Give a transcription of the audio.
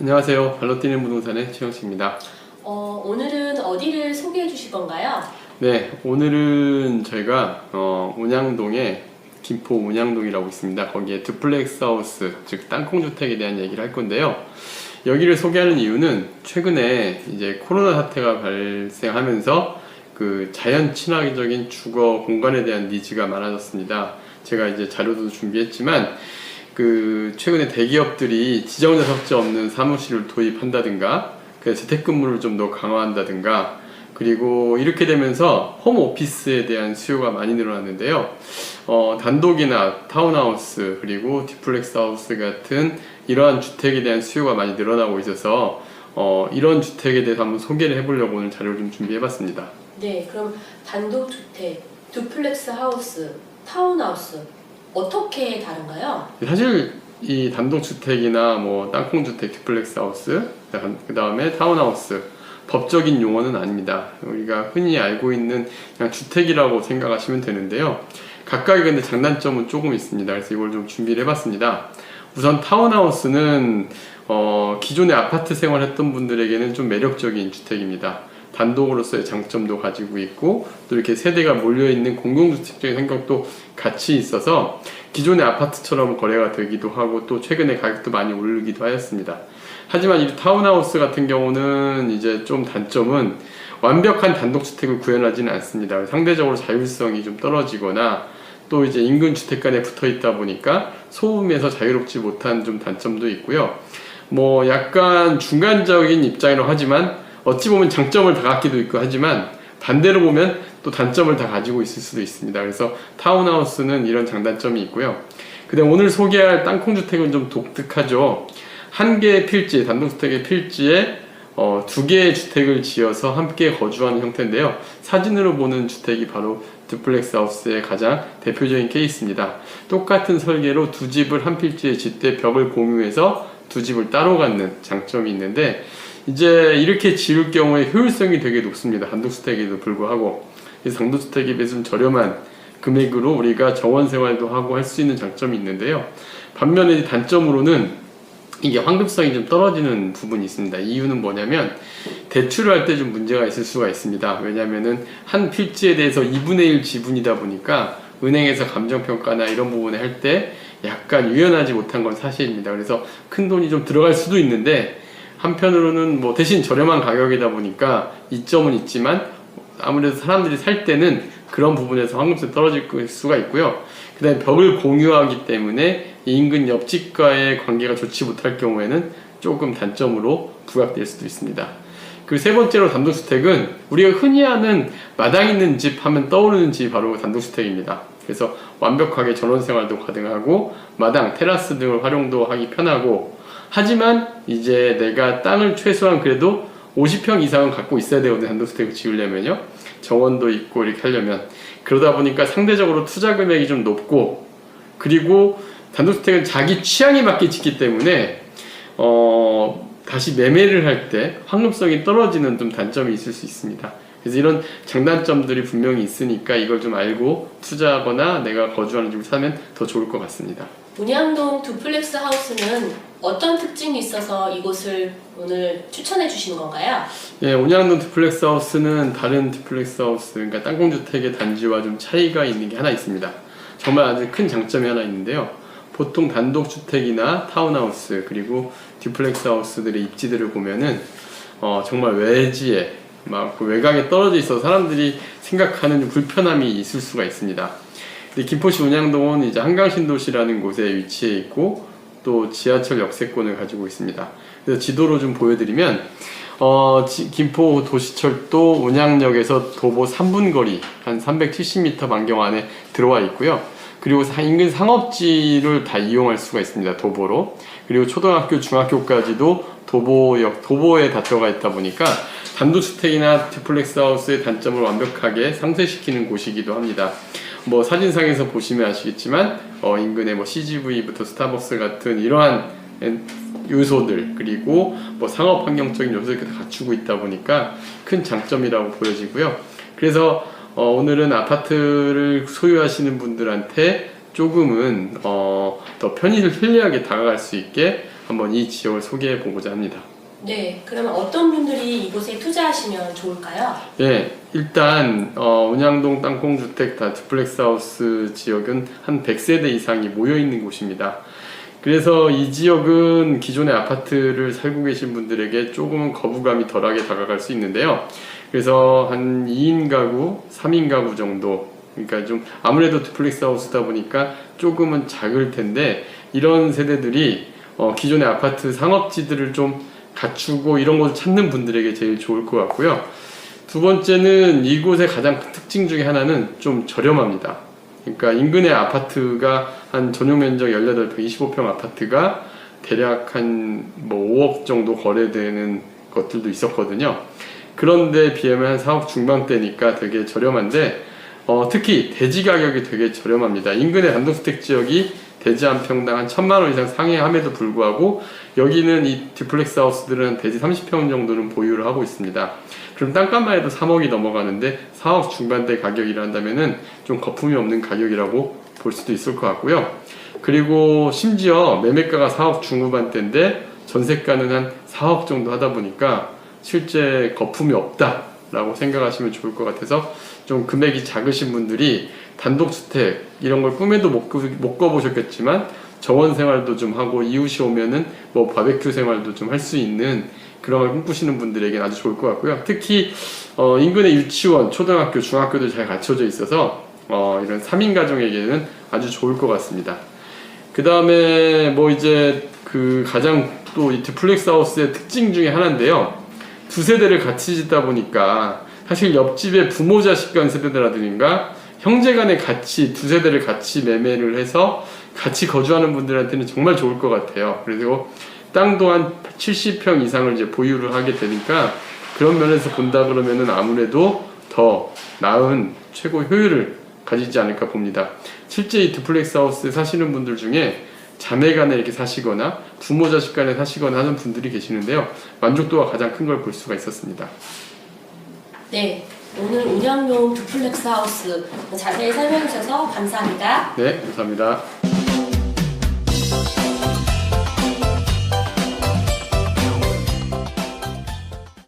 안녕하세요. 발로 뛰는 부동산의 최영식입니다. 오늘은 어디를 소개해 주실 건가요? 네, 오늘은 저희가 운양동에 김포 운양동이라고 있습니다. 거기에 듀플렉스 하우스, 즉 땅콩주택에 대한 얘기를 할 건데요. 여기를 소개하는 이유는 최근에 이제 코로나 사태가 발생하면서 그 자연 친화적인 주거 공간에 대한 니즈가 많아졌습니다. 제가 이제 자료도 준비했지만 그 최근에 대기업들이 지정자 석재 없는 사무실을 도입한다든가 그 재택근무를 좀 더 강화한다든가 그리고 이렇게 되면서 홈오피스에 대한 수요가 많이 늘어났는데요. 단독이나 타운하우스 그리고 듀플렉스 하우스 같은 이러한 주택에 대한 수요가 많이 늘어나고 있어서 이런 주택에 대해서 한번 소개를 해보려고 오늘 자료를 좀 준비해봤습니다. 네, 그럼 단독주택, 듀플렉스 하우스, 타운하우스 어떻게 다른가요? 사실 이 단독주택이나 뭐 땅콩주택, 듀플렉스 하우스, 그 다음에 타운하우스 법적인 용어는 아닙니다. 우리가 흔히 알고 있는 그냥 주택이라고 생각하시면 되는데요. 각각의 근데 장단점은 조금 있습니다. 그래서 이걸 좀 준비를 해봤습니다. 우선 타운하우스는 기존의 아파트 생활했던 분들에게는 좀 매력적인 주택입니다. 단독으로서의 장점도 가지고 있고 또 이렇게 세대가 몰려있는 공동주택적인 생각도 같이 있어서 기존의 아파트처럼 거래가 되기도 하고 또 최근에 가격도 많이 오르기도 하였습니다. 하지만 이 타운하우스 같은 경우는 이제 좀 단점은 완벽한 단독주택을 구현하지는 않습니다. 상대적으로 자율성이 좀 떨어지거나 또 이제 인근 주택 간에 붙어 있다 보니까 소음에서 자유롭지 못한 좀 단점도 있고요. 뭐 약간 중간적인 입장이라고 하지만 어찌 보면 장점을 다 갖기도 있고 하지만 반대로 보면 또 단점을 다 가지고 있을 수도 있습니다. 그래서 타운하우스는 이런 장단점이 있고요. 근데 오늘 소개할 땅콩주택은 좀 독특하죠. 한 개의 필지, 단독주택의 필지에 두 개의 주택을 지어서 함께 거주하는 형태인데요. 사진으로 보는 주택이 바로 듀플렉스 하우스의 가장 대표적인 케이스입니다. 똑같은 설계로 두 집을 한 필지에 짓되 벽을 공유해서 두 집을 따로 갖는 장점이 있는데 이제 이렇게 지을 경우에 효율성이 되게 높습니다. 단독주택에도 불구하고. 그래서 단독주택에 비해서 좀 저렴한 금액으로 우리가 정원 생활도 하고 할 수 있는 장점이 있는데요. 반면에 단점으로는 이게 환급성이 좀 떨어지는 부분이 있습니다. 이유는 뭐냐면 대출을 할 때 좀 문제가 있을 수가 있습니다. 왜냐면은 한 필지에 대해서 2분의 1 지분이다 보니까 은행에서 감정평가나 이런 부분에 할 때 약간 유연하지 못한 건 사실입니다. 그래서 큰 돈이 좀 들어갈 수도 있는데 한편으로는 뭐 대신 저렴한 가격이다 보니까 이점은 있지만 아무래도 사람들이 살 때는 그런 부분에서 환급성이 떨어질 수가 있고요. 그 다음에 벽을 공유하기 때문에 인근 옆집과의 관계가 좋지 못할 경우에는 조금 단점으로 부각될 수도 있습니다. 그리고 세 번째로 단독주택은 우리가 흔히 아는 마당 있는 집 하면 떠오르는 집이 바로 단독주택입니다. 그래서 완벽하게 전원생활도 가능하고 마당, 테라스 등을 활용도 하기 편하고 하지만 이제 내가 땅을 최소한 그래도 50평 이상은 갖고 있어야 되거든요. 단독주택을 지으려면요. 정원도 있고 이렇게 하려면. 그러다 보니까 상대적으로 투자 금액이 좀 높고 그리고 단독주택은 자기 취향에 맞게 짓기 때문에 다시 매매를 할 때 환급성이 떨어지는 좀 단점이 있을 수 있습니다. 그래서 이런 장단점들이 분명히 있으니까 이걸 좀 알고 투자하거나 내가 거주하는 집을 사면 더 좋을 것 같습니다. 운양동 듀플렉스 하우스는 어떤 특징이 있어서 이곳을 오늘 추천해 주시는 건가요? 예, 온양동 듀플렉스 하우스는 다른 듀플렉스 하우스, 그러니까 땅콩주택의 단지와 좀 차이가 있는 게 하나 있습니다. 정말 아주 큰 장점이 하나 있는데요. 보통 단독주택이나 타운하우스 그리고 듀플렉스 하우스들의 입지들을 보면은 정말 외지에 막 그 외곽에 떨어져 있어서 사람들이 생각하는 불편함이 있을 수가 있습니다. 근데 김포시 운양동은 이제 한강신도시라는 곳에 위치해 있고 또 지하철 역세권을 가지고 있습니다. 그래서 지도로 좀 보여드리면 김포 도시철도 운양역에서 도보 3분 거리 한 370m 반경 안에 들어와 있고요. 그리고 인근 상업지를 다 이용할 수가 있습니다. 도보로. 그리고 초등학교, 중학교까지도 도보에 다 들어가 있다 보니까 단독주택이나 듀플렉스 하우스의 단점을 완벽하게 상쇄시키는 곳이기도 합니다. 뭐 사진상에서 보시면 아시겠지만 인근에 뭐 CGV부터 스타벅스 같은 이러한 요소들 그리고 뭐 상업 환경적인 요소를 다 갖추고 있다 보니까 큰 장점이라고 보여지고요. 그래서 오늘은 아파트를 소유하시는 분들한테 조금은 더 편리하게 다가갈 수 있게 한번 이 지역을 소개해 보고자 합니다. 네, 그러면 어떤 분들이 이곳에 투자하시면 좋을까요? 예, 일단 운양동 땅콩주택 듀플렉스 하우스 지역은 한 100세대 이상이 모여 있는 곳입니다. 그래서 이 지역은 기존의 아파트를 살고 계신 분들에게 조금은 거부감이 덜하게 다가갈 수 있는데요. 그래서 한 2인 가구, 3인 가구 정도, 그러니까 좀 아무래도 듀플렉스 하우스다 보니까 조금은 작을 텐데, 이런 세대들이 기존의 아파트 상업지들을 좀 갖추고 이런 것을 찾는 분들에게 제일 좋을 것 같고요. 두 번째는 이곳의 가장 큰 특징 중에 하나는 좀 저렴합니다. 그러니까 인근의 아파트가 한 전용 면적 18평, 25평 아파트가 대략 한 뭐 5억 정도 거래되는 것들도 있었거든요. 그런데 비하면 한 4억 중반대니까 되게 저렴한데, 특히 대지 가격이 되게 저렴합니다. 인근의 단독주택 지역이 대지 한 평당 한 1,000만 원 이상 상회함에도 불구하고 여기는 이 듀플렉스 하우스들은 대지 30평 정도는 보유를 하고 있습니다. 그럼 땅값만 해도 3억이 넘어가는데 4억 중반대 가격이라 한다면은 좀 거품이 없는 가격이라고 볼 수도 있을 것 같고요. 그리고 심지어 매매가가 4억 중후반대인데 전세가는 한 4억 정도 하다 보니까 실제 거품이 없다라고 생각하시면 좋을 것 같아서, 좀 금액이 작으신 분들이 단독주택 이런 걸 꿈에도 못 꿔보셨겠지만 정원 생활도 좀 하고 이웃이 오면은 뭐 바베큐 생활도 좀 할 수 있는 그런 걸 꿈꾸시는 분들에게는 아주 좋을 것 같고요. 특히 인근의 유치원, 초등학교, 중학교도 잘 갖춰져 있어서 이런 3인 가정에게는 아주 좋을 것 같습니다. 그 다음에 뭐 이제 그 가장 또 이 듀플렉스 하우스의 특징 중에 하나인데요. 두 세대를 같이 짓다 보니까 사실 옆집의 부모 자식 간 세대라든가 형제 간에 같이 두 세대를 같이 매매를 해서 같이 거주하는 분들한테는 정말 좋을 것 같아요. 그리고 땅도 한 70평 이상을 이제 보유를 하게 되니까 그런 면에서 본다 그러면은 아무래도 더 나은 최고 효율을 가지지 않을까 봅니다. 실제 이 듀플렉스 하우스에 사시는 분들 중에 자매 간에 이렇게 사시거나 부모 자식 간에 사시거나 하는 분들이 계시는데요. 만족도가 가장 큰 걸 볼 수가 있었습니다. 네, 오늘 운영용 듀플렉스 하우스 자세히 설명해 주셔서 감사합니다. 네, 감사합니다.